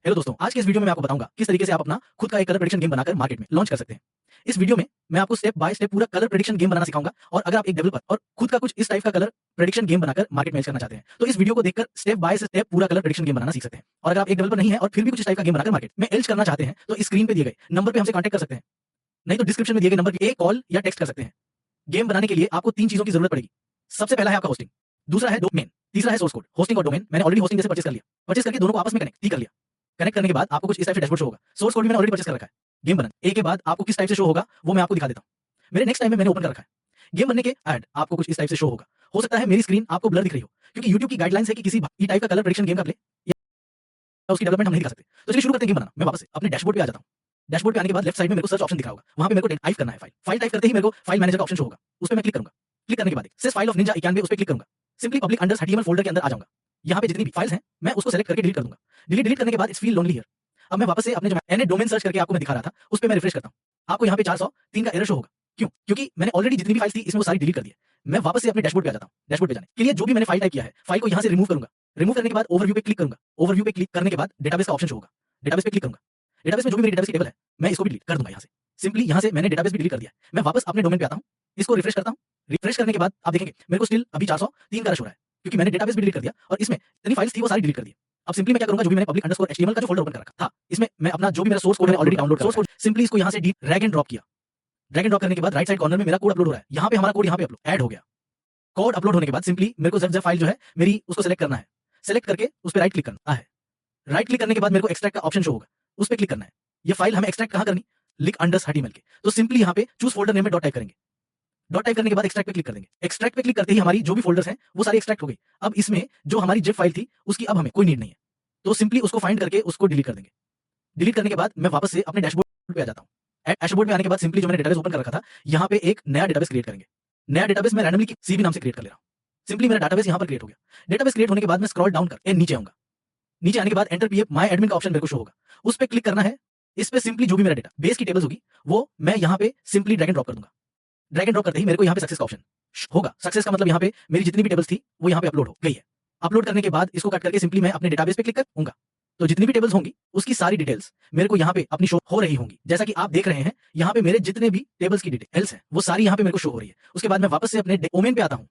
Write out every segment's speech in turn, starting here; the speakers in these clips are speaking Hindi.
हेलो दोस्तों, आज के इस वीडियो में मैं आपको बताऊंगा किस तरीके से आप अपना खुद का एक कलर प्रेडिक्शन गेम बनाकर मार्केट में लॉन्च कर सकते हैं। इस वीडियो में मैं आपको स्टेप बाय स्टेप पूरा कलर प्रेडिक्शन गेम बनाना सिखाऊंगा और अगर आप एक डेवलपर और खुद का कुछ इस टाइप का कलर प्रेडिक्शन गेम बनाकर मार्केट में करना चाहते हैं तो इस वीडियो को देखकर स्टेप बाय स्टेप पूरा कलर प्रेडिक्शन गेम बनाना सीख सकते हैं। और अगर आप एक डेवलपर नहीं है और फिर भी कुछ इस टाइप का गेम बनाकर मार्केट में एल्च करना चाहते हैं तो स्क्रीन पे दिए गए नंबर पे हमसे कॉन्टैक्ट कर सकते हैं, नहीं तो डिस्क्रिप्शन में दिए गए नंबर पे कॉल या टेक्स्ट कर सकते हैं। गेम बनाने के लिए आपको 3 चीजों की जरूरत पड़ेगी। सबसे पहला है आपका होस्टिंग, दूसरा है डोमेन, तीसरा है सोर्स कोड। होस्टिंग और डोमेन मैंने ऑलरेडी होस्टिंग जैसे परचेस कर लिया, परचेस करके दोनों को आपस में कनेक्ट कर लिया। कनेक्ट करने के बाद आपको कुछ इस टाइप से डैशबोर्ड शो होगा। सोर्स कोड भी मैंने ऑलरेडी परचेस कर रखा है। गेम बनने ए के बाद आपको किस टाइप से शो होगा वो मैं आपको दिखा देता हूं। मेरे नेक्स्ट टाइम में मैंने ओपन कर रखा है। गेम बनने के ऐड आपको कुछ इस टाइप से शो होगा। हो सकता है मेरी स्क्रीन आपको ब्लर दिख रही हो क्योंकि YouTube की गाइडलाइंस है कि किसी भी टाइप का कलर प्रेडिक्शन गेम का प्ले या उसकी डेवलपमेंट हम नहीं दिखा सकते। तो चलिए शुरू करते हैं गेम बनाना। मैं वापस से अपने डैशबोर्ड पे आ जाता हूं। डैशबोर्ड पे आने के बाद लेफ्ट साइड में मेरे को सर्च ऑप्शन दिख रहा होगा, वहां पे मेरे को टाइप करना है फाइल टाइप करते ही मेरे को फाइल मैनेजर का ऑप्शन शो होगा, उस पे मैं क्लिक करूंगा। क्लिक करने के बाद सेस फाइल ऑफ निंजा 91 उस पे क्लिक करूंगा। Simply public under HTML folder के अंदर आ जाऊंगा। यहाँ पे जितनी भी फाइल्स हैं मैं उसको सेलेक्ट करके डिलीट कर दूंगा। डिलीट करने के बाद इट्स फील लोनली हियर। अब मैं वापस से अपने जो मैंने डोमेन सर्च करके आपको मैं दिखा रहा था उस पे मैं रिफ्रेश करता हूं। आपको यहाँ पे 403 का एरर शो होगा। क्यों? क्योंकि मैंने ऑलरेडी जितनी भी फाइल्स थी इसमें वो सारी डिलीट कर दी है। मैं वापस से अपने डैशबोर्ड पे आ जाता हूं। डैशबोर्ड पे जाने के लिए जो भी मैंने फाइल टाइप किया है फाइल को यहाँ से रिमूव करूंगा। रिमूव करने के बाद ओवरव्यू पे क्लिक करूंगा। ओवरव्यू पे क्लिक करने के बाद डेटाबेस का ऑप्शन शो होगा। डेटाबेस पे क्लिक करूंगा। डेटाबेस में जो भी मेरी डेटाबेस की टेबल है मैं इसको भी डिलीट कर दूंगा। यहाँ से सिंपली यहाँ से मैंने डेटाबेस भी डिलीट कर दिया। मैं वापस अपने डोमेन पे आता हूँ, इसको रिफ्रेश करता हूँ। रिफ्रेश करने के बाद आप देखेंगे मेरे को स्टिल अभी 403 का रश हो रहा है क्योंकि मैंने डेटाबेस भी डिलीट कर दिया और इसमें जितनी फाइल्स थी वो सारी डिलीट कर दी। अब सिंपली मैं क्या करूंगा, जो भी मैंने पब्लिक अंडरस्कोर HTML का जो फोल्डर ओपन कर रखा था इसमें मैं अपना जो भी मेरा सोर्स कोड है already download source code simply इसको यहाँ से ड्रैग एंड ड्रॉप किया। ड्रैग एंड ड्रॉप करने के बाद राइट साइड कॉर्नर में मेरा कोड अपलोड हो रहा है। यहाँ पे हमारा कोड यहाँ पे ऐड हो गया। कोड अपलोड होने के बाद सिंपली मेरे को zip फाइल जो है मेरी उसको सेलेक्ट करना है। सेलेक्ट करके उस पर राइट क्लिक करना है। राइट क्लिक करने के बाद मेरे को एक्सट्रैक्ट का ऑप्शन शो होगा, उस पर क्लिक करना है। ये फाइल हमें एक्सट्रैक्ट कहाँ करनी, लिंक अंडर HTML के। तो सिंपली यहाँ पे चूज फोल्डर नेम में डॉट टाइप करेंगे। डॉट टाइप करने के बाद एक्सट्रैक्ट पे क्लिक कर देंगे। एक्सट्रैक्ट पे क्लिक करते ही हमारी जो भी फोल्डर्स हैं वो सारी एक्सट्रैक्ट हो गई। अब इसमें जो हमारी जिप फाइल थी उसकी अब हमें कोई नीड नहीं है, तो सिंपली उसको फाइंड करके उसको डिलीट कर देंगे। डिलीट करने के बाद मैं वापस से अपने डैशबोर्ड पे आ जाता हूँ। डैशबोर्ड पे आने के बाद सिंपली जो मैंने डेटाबेस ओपन कर रखा था यहाँ पे एक नया डेटाबेस क्रिएट करेंगे। नया डेटाबेस मैं रैंडमली सीबी नाम से क्रिएट कर ले रहा हूँ। सिंपली मेरा डेटाबेस यहाँ पर क्रिएट हो गया। डेटाबेस क्रिएट होने के बाद मैं स्क्रॉल डाउन करके नीचे आऊंगा। नीचे आने के बाद एंटर पीएफ माय एडमिन का ऑप्शन मेरे को शो होगा, उस पर क्लिक करना है। इस पे सिंपली जो भी मेरा डेटा बेस की टेबल्स होगी वो मैं यहाँ पे सिंपली ड्रैग एंड ड्रॉप कर दूंगा। ड्रैग एंड ड्रॉप करते ही मेरे को यहाँ पे सक्सेस का ऑप्शन होगा। सक्सेस का मतलब यहाँ पे मेरी जितनी भी टेबल्स थी वो यहाँ पे अपलोड हो गई है। अपलोड करने के बाद इसको कट करके सिंपली मैं अपने डेटाबेस पे क्लिक करूंगा तो जितनी भी टेबल्स होंगी उसकी सारी डिटेल्स मेरे को यहाँ पे अपनी शो हो रही होंगी। जैसा कि आप देख रहे हैं यहाँ पे मेरे जितने भी टेबल्स की डिटेल्स हैं वो सारी यहाँ पे मेरे को शो हो रही है। उसके बाद मैं वापस से अपने डोमेन पे आता हूँ।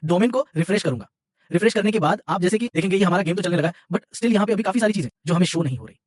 डोमेन को रिफ्रेश करूंगा। रिफ्रेश करने के बाद आप जैसे कि देखेंगे ये हमारा गेम तो चलने लगा है बट स्टिल यहाँ पे अभी काफी सारी चीजें जो हमें शो नहीं हो रही।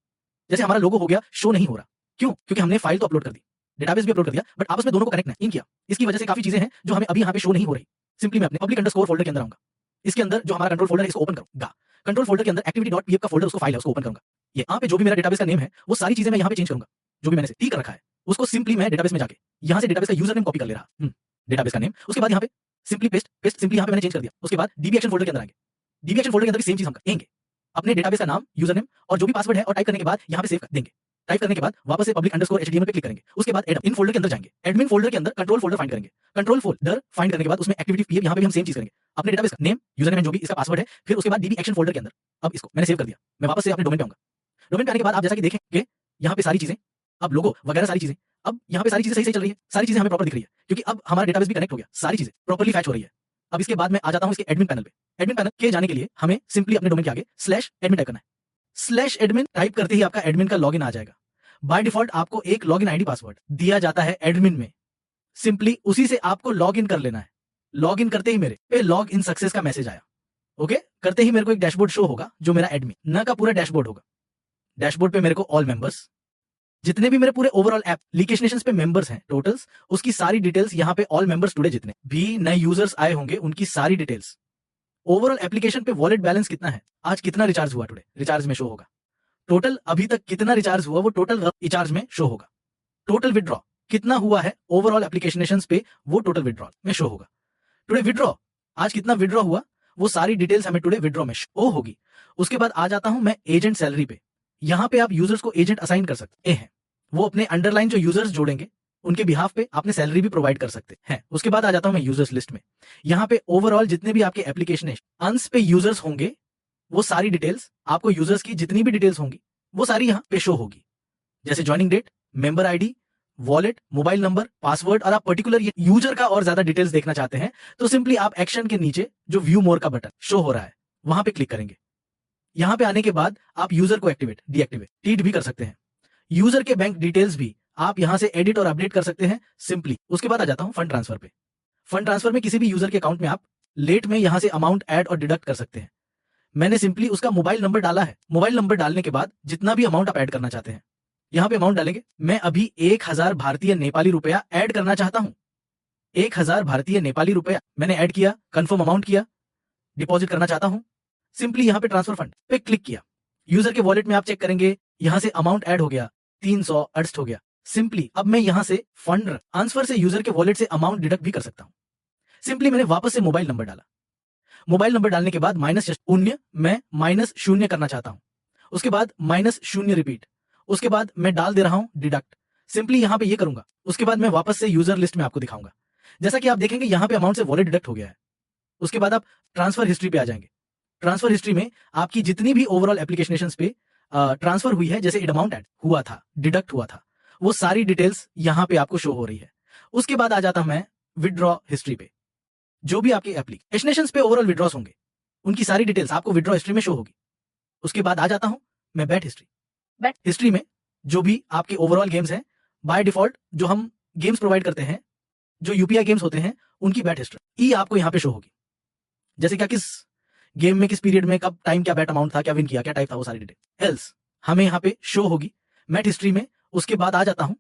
जैसे हमारा लोगो हो गया शो नहीं हो रहा। क्यों? क्योंकि हमने फाइल तो अपलोड कर दी, डेटाबेस भी अपलोड कर दिया बट आपस में दोनों को कनेक्ट नहीं किया। इसकी वजह से काफी चीजें हैं जो हमें अभी यहाँ पे शो नहीं हो रही। सिंपली मैं अपने पब्लिक अंडरस्कोर फोल्डर के अंदर आऊंगा। इसके अंदर जो हमारा कंट्रोल फोल्डर है इसको ओपन करूंगा। कंट्रोल फोल्डर के अंदर एक्टिविटी.pf का फोल्डर उसको फाइल है उसको ओपन करूंगा। ये यहाँ पे जो भी मेरा डेटाबेस का नेम है वो सारी चीजें मैं यहाँ पे चेंज करूंगा। जो भी मैंने टी कर रखा है उसको सिंपली मैं डेटाबेस में जाके यहाँ से डेटाबेस का यूजर नेम कॉपी कर ले रहा। डेटाबेस का नेम, उसके बाद यहाँ पे सिंपली पेस्ट सिंपली यहाँ पे मैंने चेंज कर दिया। उसके बाद डीबी एक्शन फोल्डर के अंदर आएंगे। डीबी एक्शन फोल्डर के अंदर भी सेम चीज हम करेंगे। अपने डेटाबेस का नाम, यूजर नेम और जो भी पासवर्ड है और टाइप करने के बाद यहाँ पे सेव कर देंगे। टाइप करने के बाद वापस से पब्लिक अंडरस्कोर HTML पे क्लिक करेंगे। उसके बाद एडमिन फोल्डर के अंदर जाएंगे। एडमिन फोल्डर के अंदर कंट्रोल फोल्डर फाइंड करेंगे। कंट्रोल फोल्डर फाइंड करने के बाद उसमें एक्टिविटी पीएफ यहाँ पे भी हम सेम चीज करेंगे। अपने डेटाबेस का नेम, यूजर नेम जो भी इसका पासवर्ड है, फिर उसके बाद डीबी एक्शन फोल्डर के अंदर अब इसको मैंने सेव कर दिया। मैं वापस से अपने डोमेन पे आऊंगा। डोमेन पे आने के बाद आप जैसा कि देखेंगे यहाँ पे सारी चीजें अब लोगो वगैरह सारी चीजें अब यहाँ पे सारी चीजें सही चल रही है। सारी चीजें हमें प्रॉपर दिख रही है क्योंकि अब हमारा डेटाबेस भी कनेक्ट हो गया। सारी चीजें प्रॉपर्ली फैच हो रही है। अब इसके बाद मैं आ जाता हूँ इसके एडमिन पैनल पे। एडमिन पैनल के जाने के लिए हमें सिंपली अपने डोमेन के आगे /admin टाइप करना है। /admin टाइप करते ही आपका एडमिन का लॉगिन आ जाएगा। बाय डिफॉल्ट आपको एक लॉगिन आईडी पासवर्ड दिया जाता है एडमिन में। सिंपली उसी से आपको लॉगिन कर लेना है। लॉगिन करते ही मेरे पे लॉग इन सक्सेस का मैसेज आया। ओके, करते ही मेरे को एक डैशबोर्ड शो होगा जो मेरा एडमिन न का पूरा डैशबोर्ड होगा। डैशबोर्ड पे मेरे को ऑल मेंबर्स, जितने भी मेरे पूरे ओवरऑल एप्लीकेशन पे मेंबर्स हैं टोटल्स, उसकी सारी डिटेल्स यहाँ पे ऑल मेंबर्स टुडे जितने भी नए यूजर्स आए होंगे उनकी सारी डिटेल्स। ओवरऑल एप्लीकेशन पे वॉलेट बैलेंस कितना है, आज कितना रिचार्ज हुआ टुडे, रिचार्ज में शो होगा। टोटल अभी तक कितना रिचार्ज हुआ वो टोटल रिचार्ज में शो होगा। टोटल विड्रॉ कितना हुआ है ओवरऑल एप्लीकेशन पे वो टोटल विड्रॉ में शो होगा। टुडे विड्रॉ आज कितना विड्रॉ हुआ वो सारी डिटेल्स हमें टुडे विड्रॉ में शो होगी। उसके बाद आ जाता हूं मैं एजेंट सैलरी पे। यहाँ पे आप यूजर्स को एजेंट असाइन कर सकते हैं। वो अपने अंडरलाइन जो यूजर्स जोड़ेंगे उनके बिहाफ पे आपने सैलरी भी प्रोवाइड कर सकते हैं। उसके बाद आ जाता हूं मैं यूजर्स लिस्ट में। यहाँ पे ओवरऑल जितने भी आपके एप्लीकेशन है अंश पे यूजर्स होंगे वो सारी डिटेल्स आपको यूजर्स की जितनी भी डिटेल्स होंगी वो सारी यहाँ पे शो होगी। जैसे joining date, member ID, wallet, mobile number, password. और आप पर्टिकुलर यूजर का और ज्यादा डिटेल्स देखना चाहते हैं तो सिंपली आप एक्शन के नीचे जो व्यू मोर का बटन शो हो रहा है वहां पे क्लिक करेंगे। यहाँ पे आने के बाद आप यूजर को एक्टिवेट डीएक्टिवेट भी कर सकते हैं। यूजर के बैंक डिटेल्स भी आप यहाँ से एडिट और अपडेट कर सकते हैं सिंपली। उसके बाद आ जाता हूँ फंड ट्रांसफर पे। फंड ट्रांसफर में किसी भी यूजर के अकाउंट में आप लेट में यहाँ से अमाउंट ऐड और डिडक्ट कर सकते हैं। मैंने सिंपली उसका मोबाइल नंबर डाला है। मोबाइल नंबर डालने के बाद जितना भी अमाउंट आप ऐड करना चाहते हैं यहाँ पे अमाउंट डालेंगे। मैं अभी 1000 भारतीय नेपाली रुपया ऐड करना चाहता हूँ। 1000 भारतीय नेपाली रुपया मैंने ऐड किया, कंफर्म अमाउंट किया, डिपॉजिट करना चाहता हूँ। सिंपली यहाँ पे ट्रांसफर फंड पे क्लिक किया। यूजर के वॉलेट में आप चेक करेंगे, यहाँ से अमाउंट ऐड हो गया, 368 हो गया। सिंपली अब मैं यहाँ से फंड ट्रांसफर से यूजर के वॉलेट से अमाउंट डिडक्ट भी कर सकता हूँ। सिंपली मैंने वापस से मोबाइल नंबर डाला। मोबाइल नंबर डालने के बाद -0 मैं -0 करना चाहता हूं। उसके बाद -0 रिपीट। उसके बाद मैं डाल दे रहा हूं डिडक्ट। सिंपली यहां पे ये करूंगा। उसके बाद मैं वापस से यूजर लिस्ट में आपको दिखाऊंगा। जैसा कि आप देखेंगे यहां पे अमाउंट से वॉलेट डिडक्ट हो गया है। उसके बाद आप ट्रांसफर हिस्ट्री पे आ जाएंगे। ट्रांसफर हिस्ट्री में आपकी जितनी भी ओवरऑल एप्लीकेशन पे ट्रांसफर हुई है, जैसे अमाउंट ऐड हुआ था, डिडक्ट हुआ था, वो सारी डिटेल्स यहां पे आपको शो हो रही है। उसके बाद आ जाता हूं मैं विड्रॉ हिस्ट्री पे। जो भी आपके एप्लीकेशंस पे ओवरऑल विड्रॉस होंगे उनकी सारी डिटेल्स आपको विड्रॉ हिस्ट्री में शो होगी। उसके बाद आ जाता हूं मैं बैट हिस्ट्री में जो भी आपके ओवरऑल गेम्स हैं, बाय डिफॉल्ट जो हम गेम्स प्रोवाइड करते हैं, जो यूपीआई गेम्स होते हैं, उनकी बैट हिस्ट्री आपको यहां पे शो होगी। जैसे क्या किस गेम में, किस पीरियड में, कब टाइम, क्या बैट अमाउंट था, क्या विन किया, क्या टाइप था, वो सारी डिटेल एल्स हमें यहाँ पे शो होगी मैट हिस्ट्री में। उसके बाद आ जाता हूं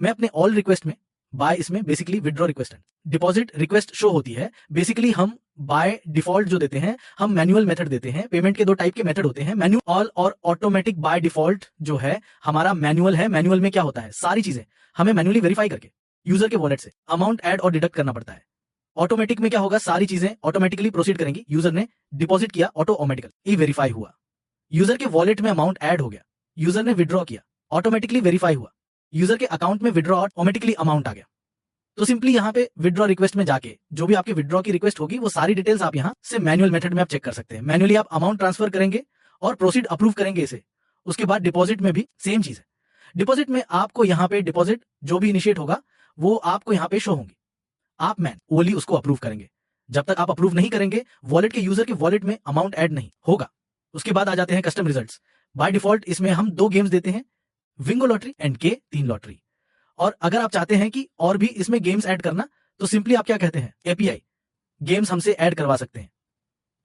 मैं अपने ऑल रिक्वेस्ट में। बाय इसमें basically withdraw request and deposit request show होती है। बेसिकली हम बाय डिफॉल्ट जो देते हैं, हम मैनुअल मेथड देते हैं। पेमेंट के 2 टाइप के मेथड होते हैं, मैनुअल और ऑटोमेटिक। बाय डिफॉल्ट जो है हमारा मैनुअल है। मैनुअल में क्या होता है, सारी चीजें हमें मैनुअली वेरीफाई करके यूजर के वॉलेट से अमाउंट ऐड और डिडक्ट करना पड़ता है। ऑटोमेटिक में क्या होगा, सारी चीजें ऑटोमेटिकली प्रोसीड करेंगी। यूजर ने डिपॉजिट किया, ऑटोमेटिकली वेरीफाई हुआ, यूजर के वॉलेट में अमाउंट ऐड हो गया, यूजर ने विड्रॉ किया, ऑटोमेटिकली वेरीफाई हुआ, यूजर के अकाउंट में विड्रॉ ऑटोमेटिकली अमाउंट आ गया। तो सिंपली यहाँ पे विड्रॉ रिक्वेस्ट में जाके जो भी आपकी विड्रॉ की रिक्वेस्ट होगी वो सारी डिटेल्स आप यहाँ से मैनुअल मेथड में आप चेक कर सकते हैं। मैनुअली आप अमाउंट ट्रांसफर करेंगे और प्रोसीड अप्रूव करेंगे इसे। उसके बाद डिपॉजिट में भी सेम चीज है। डिपॉजिट में आपको यहाँ पे डिपॉजिट जो भी इनिशिएट होगा वो आपको यहाँ पे शो होंगी। आप मैनुअली उसको अप्रूव करेंगे। जब तक आप अप्रूव नहीं करेंगे वॉलेट के यूजर के वॉलेट में अमाउंट ऐड नहीं होगा। उसके बाद आ जाते हैं कस्टम रिजल्ट्स। बाय डिफॉल्ट इसमें हम 2 गेम्स देते हैं, विंगो लॉटरी एंड K3 लॉटरी। और अगर आप चाहते हैं कि और भी इसमें गेम्स ऐड करना तो सिंपली आप क्या कहते हैं, एपीआई गेम्स हमसे ऐड करवा सकते हैं।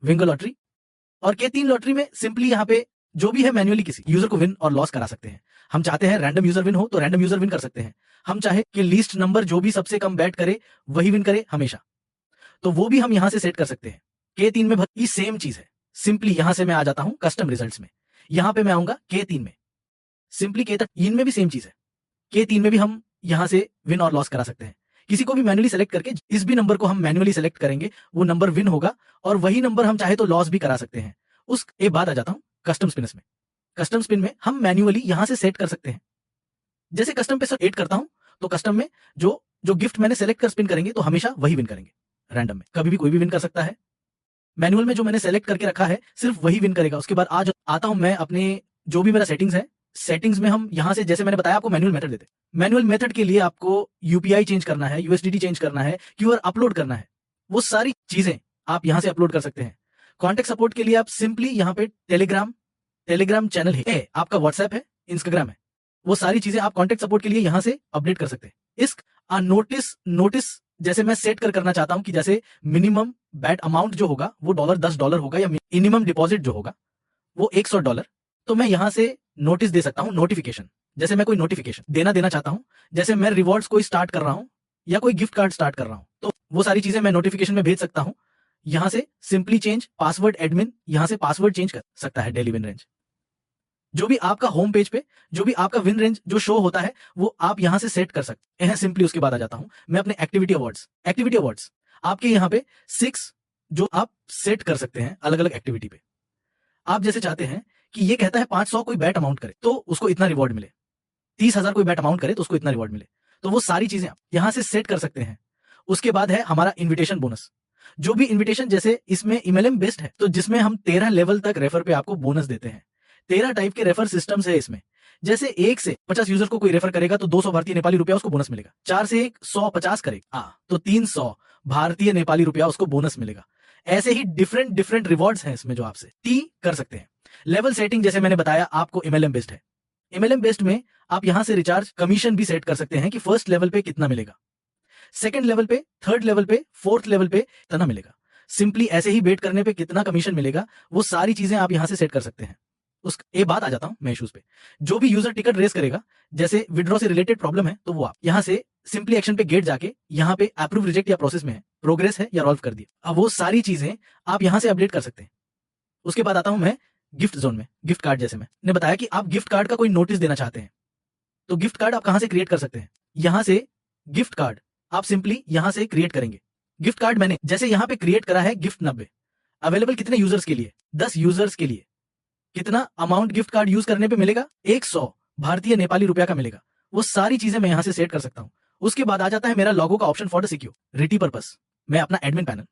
विंगो लॉटरी और K3 लॉटरी में सिंपली यहाँ पे जो भी है मैन्युअली किसी यूजर को विन और लॉस करा सकते हैं। हम चाहते हैं रैंडम यूजर विन हो तो रैंडम यूजर विन कर सकते हैं। हम चाहे कि लीस्ट नंबर जो भी सबसे कम बैट करे वही विन करे हमेशा, तो वो भी हम यहां से सेट कर सकते हैं। K3 में भी सेम चीज है। सिंपली यहां से मैं आ जाता हूं कस्टम रिजल्ट्स में। यहां पे मैं आऊंगा K3 में। सिंपली K3 में भी सेम चीज है। K3 में भी हम यहां से विन और लॉस करा सकते हैं। किसी को भी मैनुअली सेलेक्ट करके इस भी नंबर को हम मैनुअली सेलेक्ट करेंगे, वो नंबर विन होगा और वही नंबर हम चाहे तो लॉस भी करा सकते हैं। उसके बाद आ जाता हूं कस्टम स्पिनर्स में। कस्टम स्पिन में हम मैन्युअली यहां से सेट कर सकते हैं। जैसे कस्टम पे सेट करता हूं तो कस्टम में जो गिफ्ट मैंने सेलेक्ट कर स्पिन करेंगे तो हमेशा वही विन करेंगे। रैंडम में कभी भी कोई भी विन कर सकता है। मैनुअल में जो मैंने सेलेक्ट करके रखा है सिर्फ वही विन करेगा। उसके बाद आज आता हूं मैं अपने जो भी मेरा सेटिंग्स है, सेटिंग्स में हम यहां से जैसे मैंने बताया आपको मैनुअल मेथड देते हैं। मैनुअल मेथड के लिए आपको यूपीआई चेंज करना है, यूएसडीटी चेंज करना है, क्यूआर अपलोड करना है, वो सारी चीजें आप यहां से अपलोड कर सकते हैं। कॉन्टेक्ट सपोर्ट के लिए आप सिंपली यहां पे टेलीग्राम चैनल है, आपका व्हाट्सएप है, इंस्टाग्राम है, वो सारी चीजें आप कॉन्टेक्ट सपोर्ट के लिए यहां से अपडेट कर सकते हैं। इस नोटिस जैसे मैं सेट करना चाहता हूं कि जैसे मिनिमम बैट अमाउंट जो होगा वो $10 होगा या मिनिमम डिपॉजिट जो होगा वो $100, तो मैं यहां से नोटिस दे सकता हूं। नोटिफिकेशन जैसे मैं कोई नोटिफिकेशन देना चाहता हूं, जैसे मैं रिवॉर्ड्स कोई स्टार्ट कर रहा हूं या कोई गिफ्ट कार्ड स्टार्ट कर रहा हूं, तो वो सारी चीजें मैं नोटिफिकेशन में भेज सकता हूं। यहां से सिंपली चेंज पासवर्ड एडमिन यहां से पासवर्ड चेंज कर सकता है। डेली विन रेंज जो भी आपका होम पेज पे जो भी आपका विन रेंज जो शो होता है वो आप यहां से सेट कर सकते हैं सिंपली। उसके बाद आ जाता हूं मैं अपने एक्टिविटी अवार्ड्स आपके यहां पे 6 जो आप सेट कर सकते हैं अलग अलग एक्टिविटी पे। आप जैसे चाहते हैं कि ये कहता है 500 कोई बैट अमाउंट करे तो उसको इतना रिवॉर्ड मिले, 30,000 कोई बैट अमाउंट करे तो उसको इतना रिवॉर्ड मिले, तो वो सारी चीजें आप यहां से सेट कर सकते हैं। उसके बाद है हमारा इन्विटेशन बोनस। जो भी इन्विटेशन जैसे इसमें MLM बेस्ड है तो जिसमें हम 13 लेवल तक रेफर पे आपको बोनस देते हैं। 13 टाइप के रेफर सिस्टम्स है इसमें। जैसे 1 से 50 यूजर को कोई रेफर करेगा तो 200 भारतीय नेपाली रुपया उसको बोनस मिलेगा। 4 से 150 करेगा तो 300 भारतीय नेपाली रुपया उसको बोनस मिलेगा। ऐसे ही डिफरेंट रिवॉर्ड्स हैं इसमें जो आपसे टी कर सकते हैं। लेवल सेटिंग जैसे मैंने बताया आपको MLM बेस्ड है। MLM बेस्ड में आप यहां से रिचार्ज कमीशन भी सेट कर सकते हैं कि फर्स्ट लेवल पे कितना मिलेगा, सेकंड लेवल पे, थर्ड लेवल पे, फोर्थ लेवल पे कितना मिलेगा, सिंपली ऐसे ही बेट करने पे कितना कमीशन मिलेगा, वो सारी चीजें आप यहां से सेट कर सकते हैं। उस एक बात आ जाता हूं मैं इश्यूज पे। जो भी यूजर टिकट रेस करेगा, जैसे विड्रॉ से रिलेटेड प्रॉब्लम है, तो वो आप यहां से सिंपली एक्शन पे गेट जाके यहां पे अप्रूव, रिजेक्ट या प्रोसेस में है, प्रोग्रेस है या सॉल्व कर दिया, अब वो सारी चीजें आप यहां से अपडेट कर सकते हैं। उसके बाद आता हूं मैं गिफ्ट जोन में। गिफ्ट कार्ड, जैसे मैंने बताया कि आप गिफ्ट कार्ड का कोई नोटिस देना चाहते हैं, तो गिफ्ट कार्ड आप कहां से क्रिएट कर सकते हैं, यहां से गिफ्ट कार्ड आप सिंपली यहां से क्रिएट करेंगे। गिफ्ट कार्ड मैंने जैसे यहां पे क्रिएट करा है गिफ्ट 90, अवेलेबल कितने यूजर्स के लिए, 10 यूजर्स के लिए। कितना अमाउंट गिफ्ट कार्ड यूज करने पे मिलेगा, 100 भारतीय नेपाली रुपया का मिलेगा। वो सारी चीजें मैं यहां से सेट कर सकता हूं। उसके बाद आ जाता है मेरा लोगो का option for the security purpose. मैं अपना एडमिन पैनल,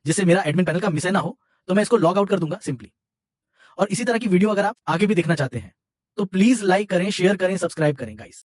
जिससे मेरा एडमिन पैनल का मिस ना हो, तो मैं इसको लॉग आउट कर दूंगा सिंपली। और इसी तरह की वीडियो अगर आप आगे भी देखना चाहते हैं तो प्लीज लाइक करें, शेयर करें, सब्सक्राइब करें गाइस।